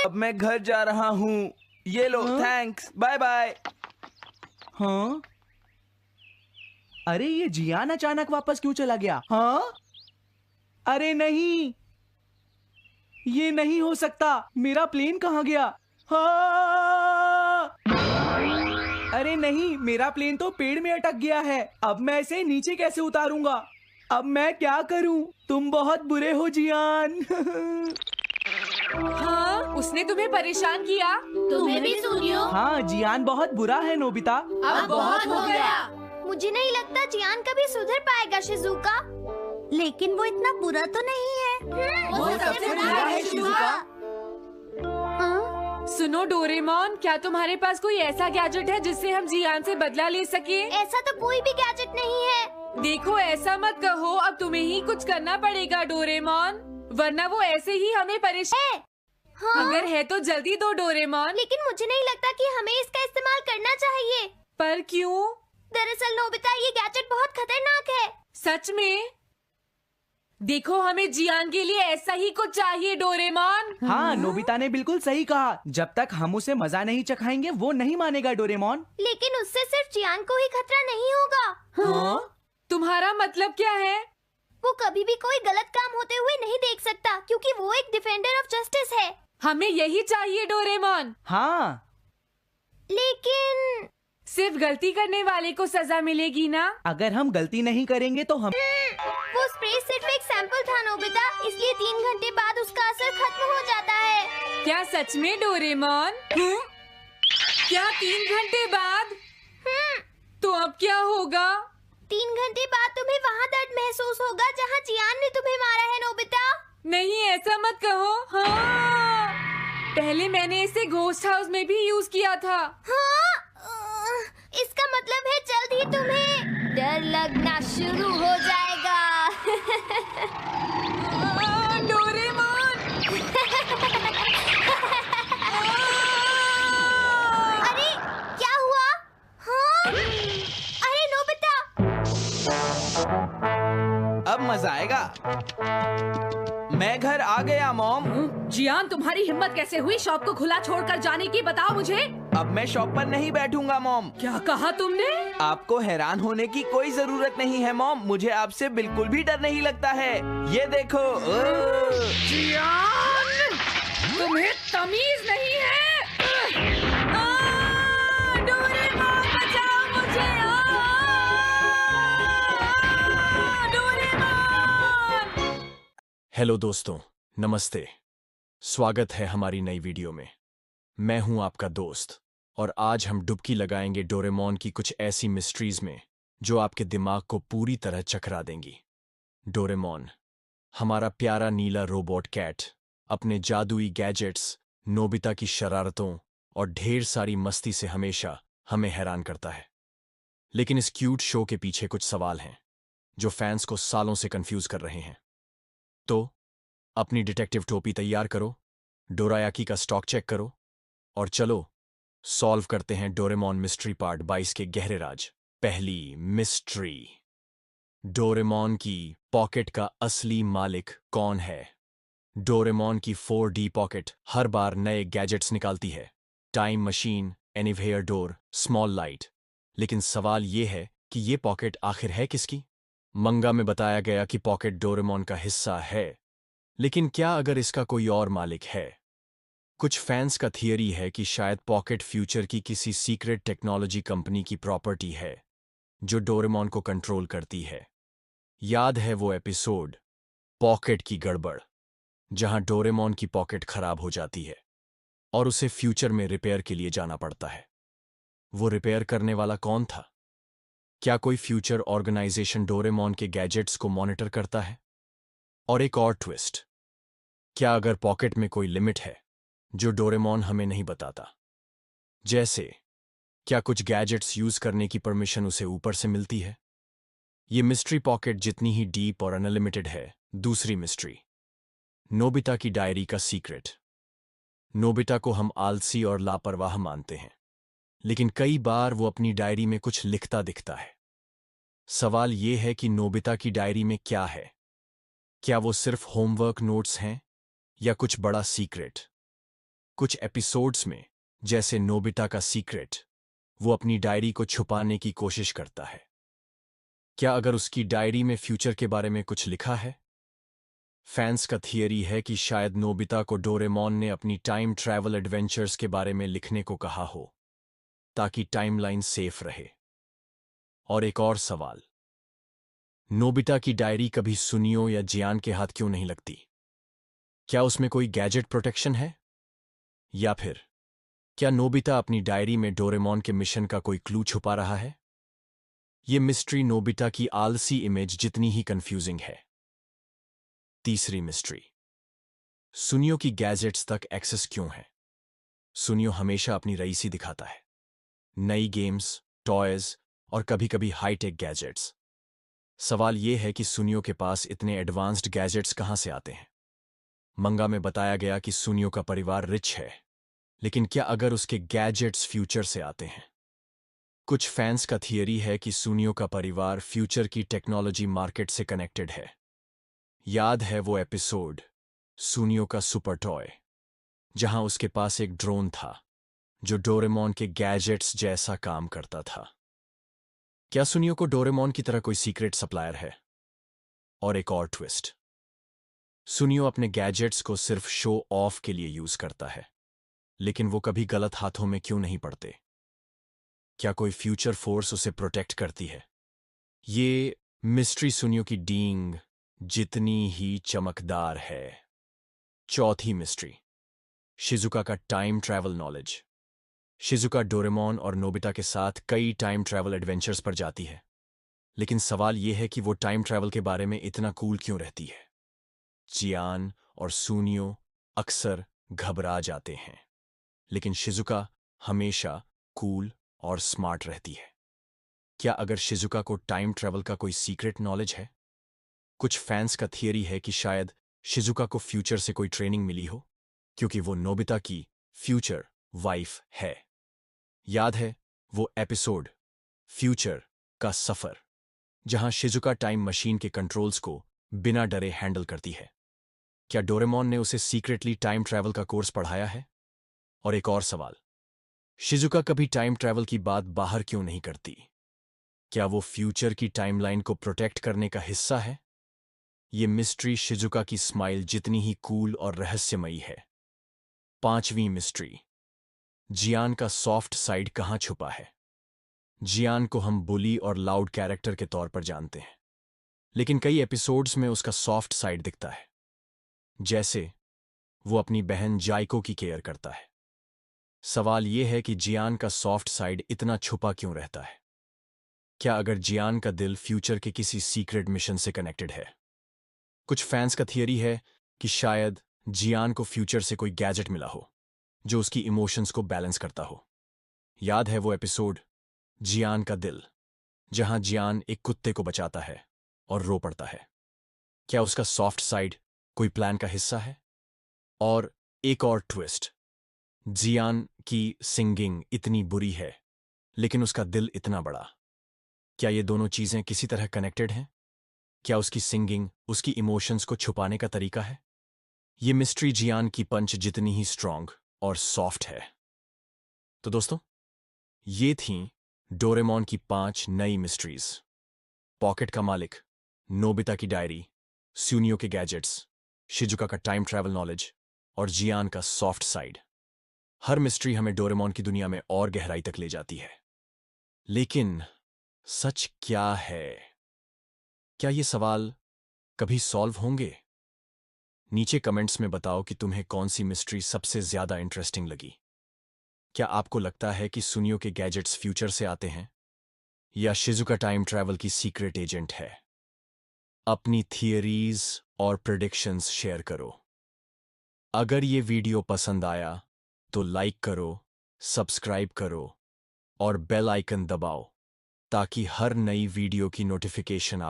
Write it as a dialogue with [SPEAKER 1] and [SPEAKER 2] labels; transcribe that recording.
[SPEAKER 1] अब मैं घर जा रहा हूँ। ये लो, थैंक्स, बाय बाय।
[SPEAKER 2] हाँ? अरे ये जियान अचानक वापस क्यों चला गया? हाँ? अरे नहीं, ये नहीं हो सकता। मेरा प्लेन कहाँ गया? हाँ! अरे नहीं, मेरा प्लेन तो पेड़ में अटक गया है। अब मैं इसे नीचे कैसे उतारूंगा? अब मैं क्या करूं? तुम बहुत बुरे हो जियान।
[SPEAKER 3] हाँ, उसने तुम्हें परेशान किया?
[SPEAKER 4] तुम्हें भी सुनियो।
[SPEAKER 2] हाँ, जियान बहुत बुरा है नोबिता।
[SPEAKER 4] अब बहुत हो गया। मुझे नहीं लगता जियान कभी सुधर पाएगा शिजुका। लेकिन वो इतना बुरा तो नहीं है।
[SPEAKER 3] वो सबसे बुरा है शिजुका।
[SPEAKER 4] हाँ?
[SPEAKER 3] सुनो डोरेमोन, क्या तुम्हारे पास कोई ऐसा गैजेट है जिससे हम जियान से बदला ले सके?
[SPEAKER 4] ऐसा तो कोई भी गैजेट नहीं है।
[SPEAKER 3] देखो, ऐसा मत कहो। अब तुम्हें ही कुछ करना पड़ेगा डोरेमोन, वरना वो ऐसे ही हमें परेशान।
[SPEAKER 4] हाँ?
[SPEAKER 3] अगर है तो जल्दी दो डोरेमोन।
[SPEAKER 4] लेकिन मुझे नहीं लगता कि हमें इसका इस्तेमाल करना चाहिए।
[SPEAKER 3] पर क्यों?
[SPEAKER 4] दरअसल नोबिता, ये गैजेट बहुत खतरनाक है।
[SPEAKER 3] सच में? देखो, हमें जियान के लिए ऐसा ही कुछ चाहिए डोरेमोन।
[SPEAKER 2] हाँ, नोबिता ने बिल्कुल सही कहा। जब तक हम उसे मजा नहीं चखाएंगे वो नहीं मानेगा डोरेमोन।
[SPEAKER 4] लेकिन उससे सिर्फ जियान को ही खतरा नहीं होगा।
[SPEAKER 2] हाँ?
[SPEAKER 3] तुम्हारा मतलब क्या है?
[SPEAKER 4] वो कभी भी कोई गलत काम होते हुए नहीं देख सकता, क्योंकि वो एक डिफेंडर ऑफ जस्टिस है।
[SPEAKER 3] हमें यही चाहिए डोरेमोन।
[SPEAKER 2] हाँ,
[SPEAKER 4] लेकिन
[SPEAKER 3] सिर्फ गलती करने वाले को सजा मिलेगी ना?
[SPEAKER 2] अगर हम गलती नहीं करेंगे तो हम।
[SPEAKER 4] वो स्प्रे सिर्फ एक सैंपल था नोबिता, इसलिए 3 घंटे बाद उसका असर खत्म हो जाता है।
[SPEAKER 3] क्या सच में डोरेमोन? क्या 3 घंटे बाद? तो अब क्या होगा?
[SPEAKER 4] 3 घंटे बाद तुम्हें वहाँ दर्द महसूस होगा जहाँ जियान ने तुम्हें मारा है नोबिता।
[SPEAKER 3] नहीं, ऐसा मत कहो। हाँ, पहले मैंने इसे घोस्ट हाउस में भी यूज किया था।
[SPEAKER 4] हाँ? इसका मतलब है जल्द ही तुम्हें डर लगना शुरू हो जाएगा।
[SPEAKER 3] डोरेमोन!
[SPEAKER 4] अरे क्या हुआ? हाँ? अरे नोबिता!
[SPEAKER 1] अब मजा आएगा। मैं घर आ गया मॉम।
[SPEAKER 3] जियान, तुम्हारी हिम्मत कैसे हुई शॉप को खुला छोड़कर जाने की? बताओ मुझे।
[SPEAKER 1] अब मैं शॉप पर नहीं बैठूंगा मॉम।
[SPEAKER 3] क्या कहा तुमने?
[SPEAKER 1] आपको हैरान होने की कोई जरूरत नहीं है मॉम। मुझे आपसे बिल्कुल भी डर नहीं लगता है। ये देखो।
[SPEAKER 3] जियान, तुम्हें तमीज नहीं है। डोरेमोन, बचाओ मुझे। डोरेमोन!
[SPEAKER 5] हेलो दोस्तों, नमस्ते। स्वागत है हमारी नई वीडियो में। मैं हूं आपका दोस्त और आज हम डुबकी लगाएंगे डोरेमोन की कुछ ऐसी मिस्ट्रीज में जो आपके दिमाग को पूरी तरह चकरा देंगी। डोरेमोन, हमारा प्यारा नीला रोबोट कैट, अपने जादुई गैजेट्स, नोबिता की शरारतों और ढेर सारी मस्ती से हमेशा हमें हैरान करता है। लेकिन इस क्यूट शो के पीछे कुछ सवाल हैं जो फैंस को सालों से कंफ्यूज कर रहे हैं। तो अपनी डिटेक्टिव टोपी तैयार करो, डोरायाकी का स्टॉक चेक करो और चलो सॉल्व करते हैं डोरेमोन मिस्ट्री पार्ट 22 के गहरे राज। पहली मिस्ट्री, डोरेमोन की पॉकेट का असली मालिक कौन है? डोरेमोन की 4D पॉकेट हर बार नए गैजेट्स निकालती है, time machine, anywhere door, small light. लेकिन सवाल ये है कि ये पॉकेट आखिर है किसकी? मंगा में बताया गया कि पॉकेट डोरेमोन का हिस्सा है, लेकिन क्या अगर इसका कोई और मालिक है? कुछ फैंस का थियरी है कि शायद पॉकेट फ्यूचर की किसी सीक्रेट टेक्नोलॉजी कंपनी की प्रॉपर्टी है जो डोरेमोन को कंट्रोल करती है। याद है वो एपिसोड पॉकेट की गड़बड़, जहां डोरेमोन की पॉकेट खराब हो जाती है और उसे फ्यूचर में रिपेयर के लिए जाना पड़ता है। वो रिपेयर करने वाला कौन था? क्या कोई फ्यूचर ऑर्गेनाइजेशन डोरेमोन के गैजेट्स को मॉनिटर करता है? और एक और ट्विस्ट, क्या अगर पॉकेट में कोई लिमिट है जो डोरेमोन हमें नहीं बताता? जैसे क्या कुछ गैजेट्स यूज करने की परमिशन उसे ऊपर से मिलती है? ये मिस्ट्री पॉकेट जितनी ही डीप और अनलिमिटेड है। दूसरी मिस्ट्री, नोबिता की डायरी का सीक्रेट। नोबिता को हम आलसी और लापरवाह मानते हैं, लेकिन कई बार वो अपनी डायरी में कुछ लिखता दिखता है। सवाल ये है कि नोबिता की डायरी में क्या है? क्या वो सिर्फ होमवर्क नोट्स हैं या कुछ बड़ा सीक्रेट? कुछ एपिसोड्स में, जैसे नोबिता का सीक्रेट, वो अपनी डायरी को छुपाने की कोशिश करता है। क्या अगर उसकी डायरी में फ्यूचर के बारे में कुछ लिखा है? फैंस का थियरी है कि शायद नोबिता को डोरेमोन ने अपनी टाइम ट्रैवल एडवेंचर्स के बारे में लिखने को कहा हो, ताकि टाइमलाइन सेफ रहे। और एक और सवाल, नोबिता की डायरी कभी सुनियो या जियान के हाथ क्यों नहीं लगती? क्या उसमें कोई गैजेट प्रोटेक्शन है? या फिर क्या नोबिता अपनी डायरी में डोरेमोन के मिशन का कोई क्लू छुपा रहा है? ये मिस्ट्री नोबिता की आलसी इमेज जितनी ही कंफ्यूजिंग है। तीसरी मिस्ट्री, सुनियो की गैजेट्स तक एक्सेस क्यों है? सुनियो हमेशा अपनी रईसी दिखाता है, नई गेम्स, टॉयज और कभी-कभी हाईटेक गैजेट्स। सवाल यह है कि सुनियो के पास इतने एडवांस्ड गैजेट्स कहां से आते हैं? मंगा में बताया गया कि सुनियो का परिवार रिच है, लेकिन क्या अगर उसके गैजेट्स फ्यूचर से आते हैं? कुछ फैंस का थियरी है कि सुनियो का परिवार फ्यूचर की टेक्नोलॉजी मार्केट से कनेक्टेड है। याद है वो एपिसोड, सुनियो का सुपर टॉय, जहां उसके पास एक ड्रोन था जो डोरेमोन के गैजेट्स जैसा काम करता था। क्या सुनियो को डोरेमोन की तरह कोई सीक्रेट सप्लायर है? और एक और ट्विस्ट, सुनियो अपने गैजेट्स को सिर्फ शो ऑफ के लिए यूज करता है, लेकिन वो कभी गलत हाथों में क्यों नहीं पड़ते? क्या कोई फ्यूचर फोर्स उसे प्रोटेक्ट करती है? ये मिस्ट्री सुनियो की डींग जितनी ही चमकदार है। चौथी मिस्ट्री, शिजुका का time travel knowledge. Shizuka Doraemon और नोबिता के साथ कई टाइम ट्रैवल एडवेंचर्स पर जाती है, लेकिन सवाल यह है कि वो टाइम ट्रैवल के बारे में इतना कूल क्यों रहती है? जियान और सुनियो अक्सर घबरा जाते हैं, लेकिन शिजुका हमेशा कूल और स्मार्ट रहती है। क्या अगर शिजुका को टाइम ट्रैवल का कोई सीक्रेट नॉलेज है? कुछ फैंस का थियरी है कि शायद शिजुका को फ्यूचर से कोई ट्रेनिंग मिली हो, क्योंकि वो नोबिता की फ्यूचर वाइफ है। याद है वो एपिसोड, फ्यूचर का सफर, जहां शिजुका टाइम मशीन के कंट्रोल्स को बिना डरे हैंडल करती है? क्या डोरेमोन ने उसे सीक्रेटली टाइम ट्रैवल का कोर्स पढ़ाया है? और एक और सवाल, शिजुका कभी टाइम ट्रैवल की बात बाहर क्यों नहीं करती? क्या वो फ्यूचर की टाइमलाइन को प्रोटेक्ट करने का हिस्सा है? ये मिस्ट्री शिजुका की स्माइल जितनी ही कूल और रहस्यमयी है। पांचवीं मिस्ट्री, जियान का सॉफ्ट साइड कहां छुपा है? जियान को हम बुली और लाउड कैरेक्टर के तौर पर जानते हैं, लेकिन कई एपिसोड्स में उसका सॉफ्ट साइड दिखता है, जैसे वो अपनी बहन जाइको की केयर करता है। सवाल यह है कि जियान का सॉफ्ट साइड इतना छुपा क्यों रहता है? क्या अगर जियान का दिल फ्यूचर के किसी सीक्रेट मिशन से कनेक्टेड है? कुछ फैंस का थियरी है कि शायद जियान को फ्यूचर से कोई गैजेट मिला हो जो उसकी इमोशंस को बैलेंस करता हो। याद है वो एपिसोड, जियान का दिल, जहां जियान एक कुत्ते को बचाता है और रो पड़ता है? क्या उसका सॉफ्ट साइड कोई प्लान का हिस्सा है? और एक और ट्विस्ट, जियान की सिंगिंग इतनी बुरी है, लेकिन उसका दिल इतना बड़ा। क्या ये दोनों चीजें किसी तरह कनेक्टेड हैं? क्या उसकी सिंगिंग उसकी इमोशंस को छुपाने का तरीका है? ये मिस्ट्री जियान की पंच जितनी ही स्ट्रांग और सॉफ्ट है। तो दोस्तों, ये थीं डोरेमोन की 5 नई मिस्ट्रीज। पॉकेट का मालिक, नोबिता की डायरी, सुनियो के गैजेट्स, शिजुका का टाइम ट्रैवल नॉलेज और जियान का सॉफ्ट साइड। हर मिस्ट्री हमें डोरेमोन की दुनिया में और गहराई तक ले जाती है। लेकिन सच क्या है? क्या ये सवाल कभी सॉल्व होंगे? नीचे कमेंट्स में बताओ कि तुम्हें कौन सी मिस्ट्री सबसे ज्यादा इंटरेस्टिंग लगी। क्या आपको लगता है कि सुनियो के गैजेट्स फ्यूचर से आते हैं, या शिजुका टाइम ट्रैवल की सीक्रेट एजेंट है? अपनी थियरीज और प्रेडिक्शंस शेयर करो। अगर ये वीडियो पसंद आया तो लाइक करो, सब्सक्राइब करो और बेल आइकन दबाओ, ताकि हर नई वीडियो की नोटिफिकेशन